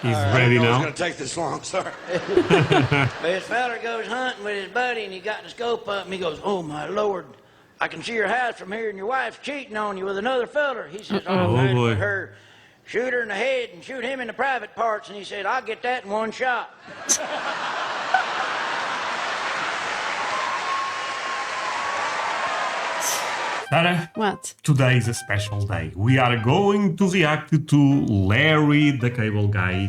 He's I ready didn't know it was now. going to take this long. Sorry. This feller goes hunting with his buddy, and he got the scope up, and he goes, "Oh, my Lord, I can see your house from here, and your wife's cheating on you with another feller." He says, "All right, boy. with her. Shoot her in the head and shoot him in the private parts." And he said, "I'll get that in one shot." Sarah, What? today is a special day. We are going to react to Larry the Cable Guy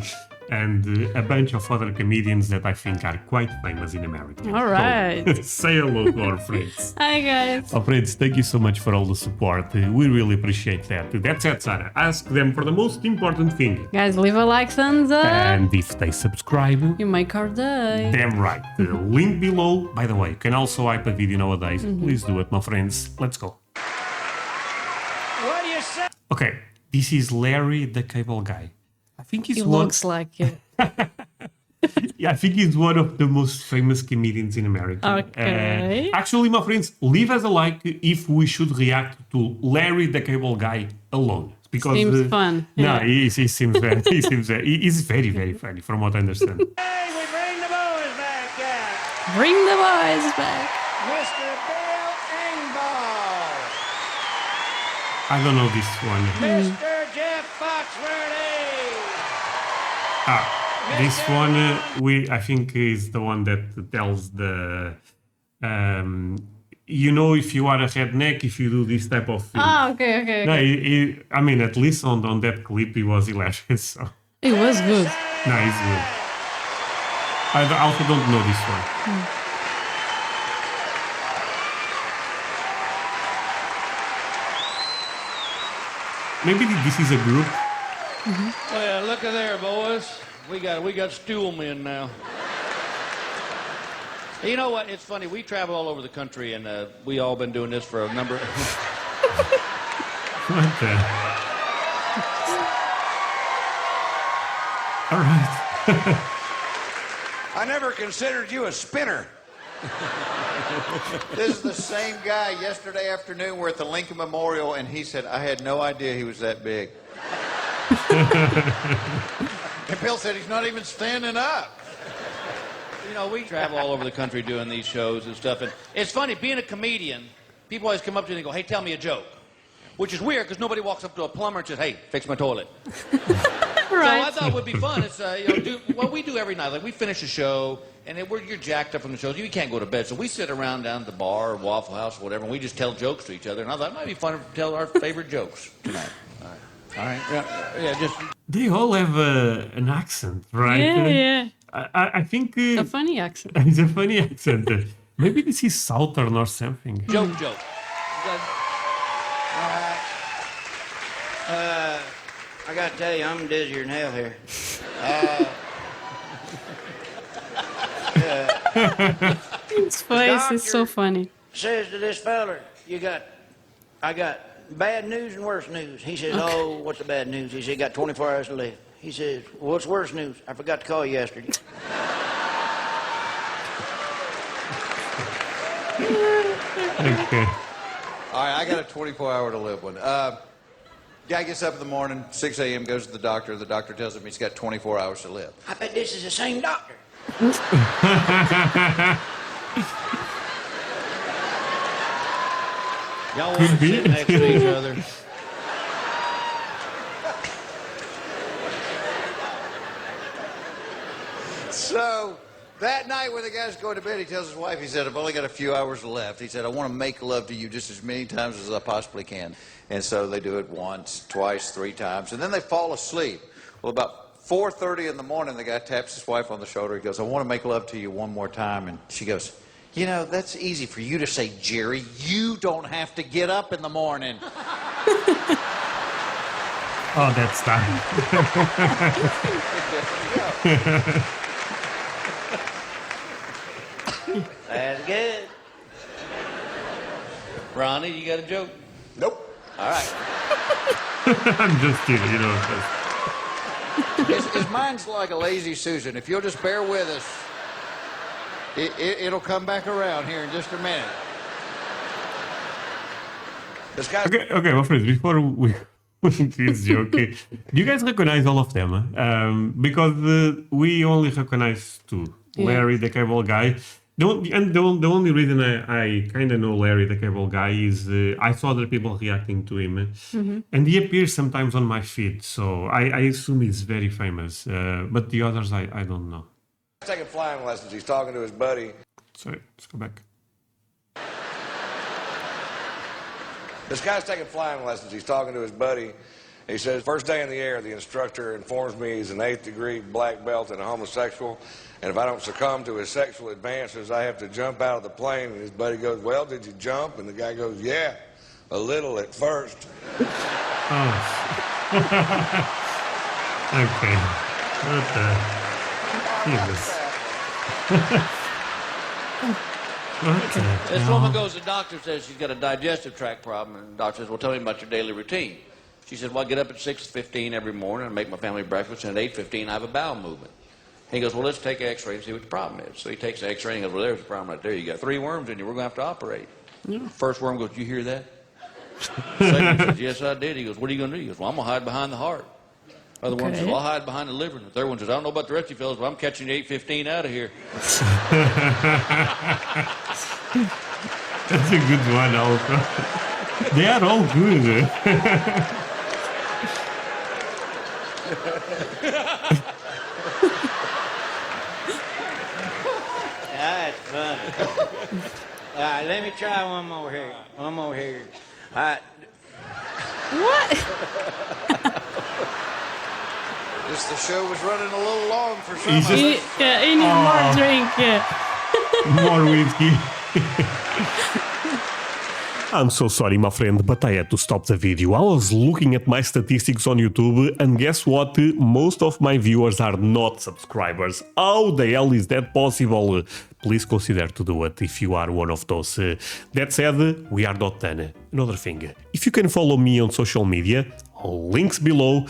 and a bunch of other comedians that I think are quite famous in America. All right. So, say hello to our friends. Hi, guys. Our friends, thank you so much for all the support. We really appreciate that. That's it, Sarah. Ask them for the most important thing. Guys, leave a like, thumbs up. And if they subscribe, You make our day. damn right. The link below. By the way, you can also hype a video nowadays. Please do it, my friends. Let's go. What do you say? Okay, this is Larry the Cable Guy. I think he's He one. looks like it. Yeah, I think he's one of the most famous comedians in America. Okay. Actually, my friends, leave us a like if we should react to Larry the Cable Guy alone. Because Seems fun, No, yeah. he seems very, he's very, very funny, from what I understand. Hey, we bring the boys back out. Bring the boys back. Mr. Bill Engvall. I don't know this one. Mr. Jeff Foxworthy. This one, I think, is the one that tells the, if you are a redneck, if you do this type of thing. Okay. No, I mean, at least on that clip, he was hilarious. So. It was good. No, he's good. I also don't know this one. Maybe this is a group. Well, look at there, boys. We got stool men now. You know what? It's funny. We travel all over the country, and we all been doing this for a number. What the? All right. I never considered you a spinner. This is the same guy yesterday afternoon. We're at the Lincoln Memorial, and he said, I had no idea he was that big. And Bill said he's not even standing up. You know, we travel all over the country doing these shows and stuff, and it's funny, being a comedian, people always come up to you and they go, "Hey, tell me a joke," which is weird because nobody walks up to a plumber and says, "Hey, fix my toilet." So I thought it would be fun. It's do what we do every night. Like, we finish a show, and you're jacked up from the shows. You can't go to bed, so we sit around down at the bar or Waffle House or whatever, and we just tell jokes to each other. And I thought it might be fun to tell our favorite jokes tonight. All right. Yeah, just. They all have an accent, right? Yeah. I think A funny accent. it's a funny accent. Maybe this is Southern or something. Joke. I gotta tell you, I'm dizzier than hell here. His face is so funny. Says to this feller, I got bad news and worse news. He says, "Oh, what's the bad news?" He said, "Got 24 hours to live." He says, "Well, what's worse news? I forgot to call you yesterday." Okay. All right, I got a 24-hour to live one. Guy gets up in the morning, 6 a.m., goes to the doctor. The doctor tells him he's got 24 hours to live. I bet this is the same doctor. Y'all want to sit next to each other. So that night when the guy's going to bed, he tells his wife, he said, I've only got a few hours left. He said, I want to make love to you just as many times as I possibly can. And so they do it once, twice, 3 times, and then they fall asleep. Well, about 4:30 in the morning, the guy taps his wife on the shoulder. He goes, I want to make love to you one more time. And she goes, you know, that's easy for you to say, Jerry. You don't have to get up in the morning. Oh, that's time. That's good. Ronnie, you got a joke? Nope. All right. I'm just kidding, His mind's like a lazy Susan. If you'll just bear with us, it'll come back around here in just a minute. This guy. Okay, my friends, This joke. Do you guys recognize all of them? Because we only recognize two. Yeah. Larry, the cable guy. The only reason I kind of know Larry, the cable guy, is I saw other people reacting to him. And he appears sometimes on my feed. So I assume he's very famous. But the others, I don't know. Taking flying lessons. He's talking to his buddy. Sorry, let's go back. This guy's taking flying lessons. He's talking to his buddy. He says, first day in the air, the instructor informs me he's an 8th degree black belt and a homosexual. And if I don't succumb to his sexual advances, I have to jump out of the plane. And his buddy goes, well, did you jump? And the guy goes, yeah, a little at first. Oh. Okay. What the? Jesus. This woman goes to the doctor, says she's got a digestive tract problem, and the doctor says, well, tell me about your daily routine. She said, well, I get up at 6:15 every morning and make my family breakfast, and at 8:15 I have a bowel movement. He goes, well, let's take an x-ray and see what the problem is. So he takes the x-ray and he goes, well, there's the problem right there. You got 3 worms in you. We're going to have to operate. First worm goes, did you hear that? Second says, yes, I did. He goes, what are you going to do? He goes, well, I'm going to hide behind the heart. Other worm says, well, I'll hide behind the liver. And the third one says, I don't know about the rest of you fellas, but I'm catching the 8:15 out of here. That's a good one also. They are all good. That's funny. All right, let me try one more here. One more here. All right. What? Just the show was running a little long for some He's of just- us. He needs more drink. Yeah. More whiskey. I'm so sorry, my friend, but I had to stop the video. I was looking at my statistics on YouTube, and guess what? Most of my viewers are not subscribers. How the hell is that possible? Please consider to do it if you are one of those. That said, we are not done. Another thing, if you can follow me on social media, links below.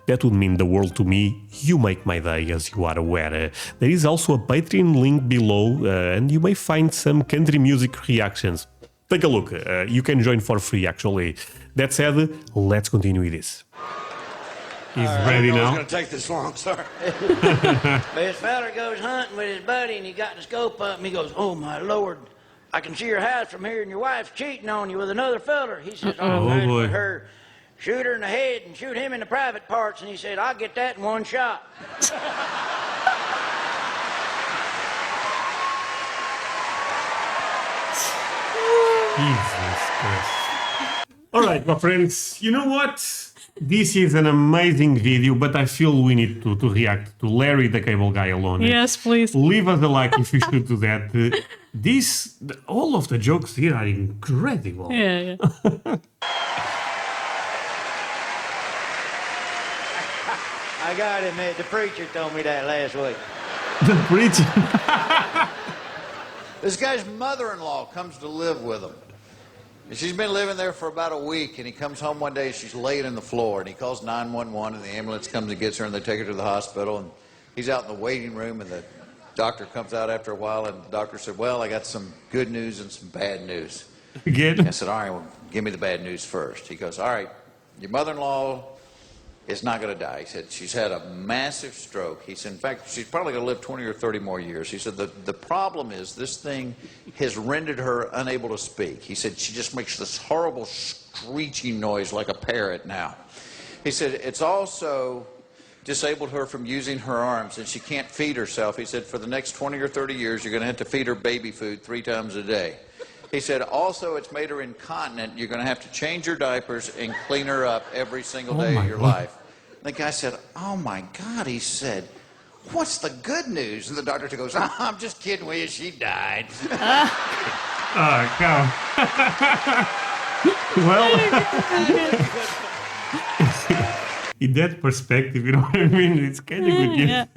That would mean the world to me. You make my day, as you are aware. There is also a Patreon link below, and you may find some country music reactions. Take a look. You can join for free, actually. That said, let's continue with this. He's ready It's now. going to take this long. Sorry. This feller goes hunting with his buddy, and he got the scope up, and he goes, oh, my Lord, I can see your house from here, and your wife's cheating on you with another feller. He says, Oh, I'm boy. with her. Shoot her in the head and shoot him in the private parts. And he said, I'll get that in one shot. Jesus Christ. All right, my friends, you know what? This is an amazing video, but I feel we need to react to Larry the Cable Guy alone. Yes, please. Leave us a like if you should do that. All of the jokes here are incredible. Yeah. I got him, man. The preacher told me that last week. The preacher. This guy's mother-in-law comes to live with him. And she's been living there for about a week, and he comes home one day, she's laid on the floor, and he calls 911, and the ambulance comes and gets her, and they take her to the hospital, and he's out in the waiting room, and the doctor comes out after a while, and the doctor said, well, I got some good news and some bad news. Again. I said, all right, well, give me the bad news first. He goes, all right, your mother-in-law is not going to die. He said, she's had a massive stroke. He said, in fact, she's probably going to live 20 or 30 more years. He said, the problem is this thing has rendered her unable to speak. He said, she just makes this horrible screeching noise like a parrot now. He said, it's also disabled her from using her arms, and she can't feed herself. He said, for the next 20 or 30 years, you're going to have to feed her baby food 3 times a day. He said, also, it's made her incontinent. You're going to have to change her diapers and clean her up every single day of your life. And the guy said, oh, my God. He said, what's the good news? And the doctor goes, oh, I'm just kidding with you. She died. Oh, come. Well, in that perspective, you know what I mean? It's kind of good. Yeah.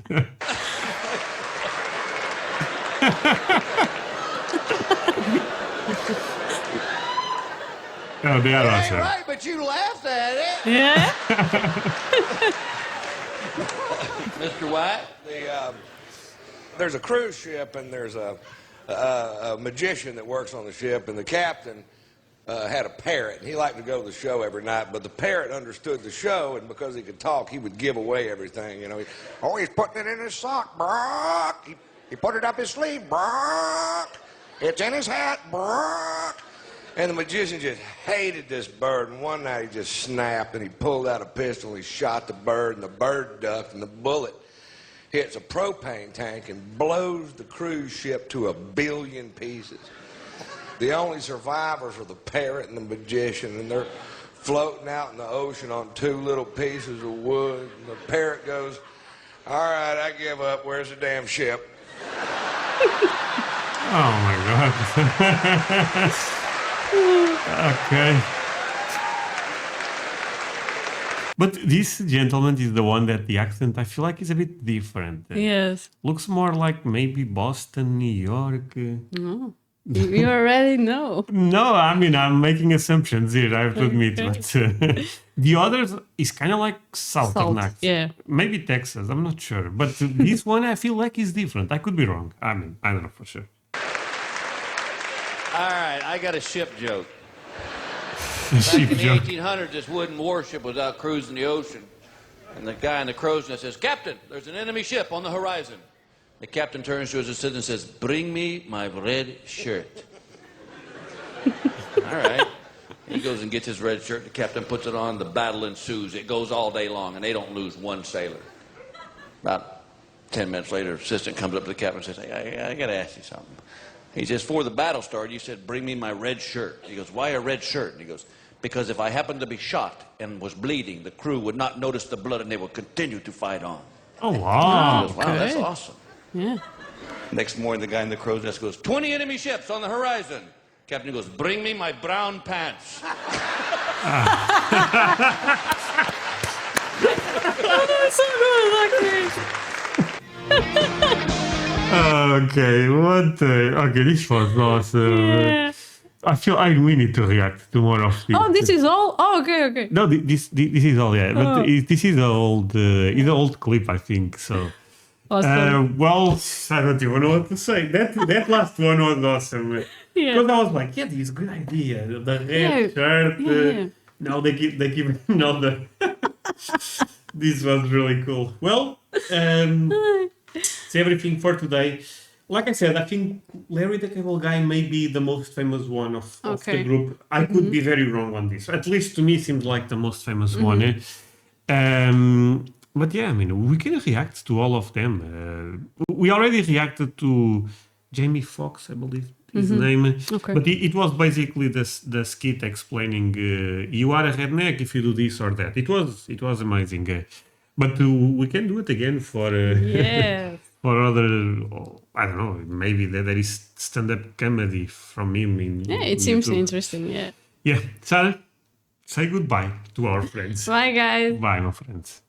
Oh, they are Ain't awesome. right, but you laughed at it. Yeah. Mr. White? There's a cruise ship, and there's a magician that works on the ship, and the captain had a parrot. He liked to go to the show every night, but the parrot understood the show, and because he could talk, he would give away everything. You know, he's putting it in his sock, Brock. He put it up his sleeve, Brock. It's in his hat, Brock. And the magician just hated this bird, and one night he just snapped, and he pulled out a pistol, and he shot the bird, and the bird ducked, and the bullet hits a propane tank and blows the cruise ship to 1 billion pieces. The only survivors are the parrot and the magician, and they're floating out in the ocean on 2 little pieces of wood. And the parrot goes, "All right, I give up. Where's the damn ship?" Oh my god. Okay. But this gentleman is the one that the accent, I feel like, is a bit different. Yes. Looks more like maybe Boston, New York. No. You already know. No, I mean, I'm making assumptions here, I have to admit. Okay. But the others is kind of like Southern Salt, accent. yeah. Maybe Texas, I'm not sure. But this one I feel like is different. I could be wrong. I mean, I don't know for sure. All right, I got a ship joke. The Back ship in the joke. 1800s, this wooden warship was out cruising the ocean. And the guy in the crow's nest says, "Captain, there's an enemy ship on the horizon." The captain turns to his assistant and says, "Bring me my red shirt." All right. He goes and gets his red shirt. The captain puts it on. The battle ensues. It goes all day long, and they don't lose one sailor. About 10 minutes later, the assistant comes up to the captain and says, "Hey, I got to ask you something." He says, "Before the battle started, you said, 'Bring me my red shirt.'" He goes, "Why a red shirt?" And he goes, "Because if I happened to be shot and was bleeding, the crew would not notice the blood and they would continue to fight on." Oh, He wow. goes, "Wow, that's Okay. awesome." Yeah. Next morning, the guy in the crow's nest goes, "20 enemy ships on the horizon." Captain goes, "Bring me my brown pants." That's so good, actually. Okay, what the... Okay, this was awesome. Yeah. I feel we need to react to more of this. Oh, this is all? Oh, okay, okay. No, this is all, yeah. But Oh. this is an old clip, I think, so... Awesome. Well, I don't even know what to say. That last one was awesome. Yeah. Because I was like, yeah, this is a good idea. The red Yeah. shirt. Yeah. Now they give the. This was really cool. Well, it's everything for today. Like I said, I think Larry the Cable Guy may be the most famous one of the Okay. group. I could be very wrong on this. At least to me, seems like the most famous one. But yeah, I mean, we can react to all of them. We already reacted to Jamie Foxx, I believe his name. Okay. But it was basically the skit explaining you are a redneck if you do this or that. It was amazing. But we can do it again for Yes. for other. I don't know. Maybe there is stand-up comedy from him in. Yeah, it seems YouTube. interesting, yeah. Yeah, Sarah, say goodbye to our friends. Bye, guys. Bye, my friends.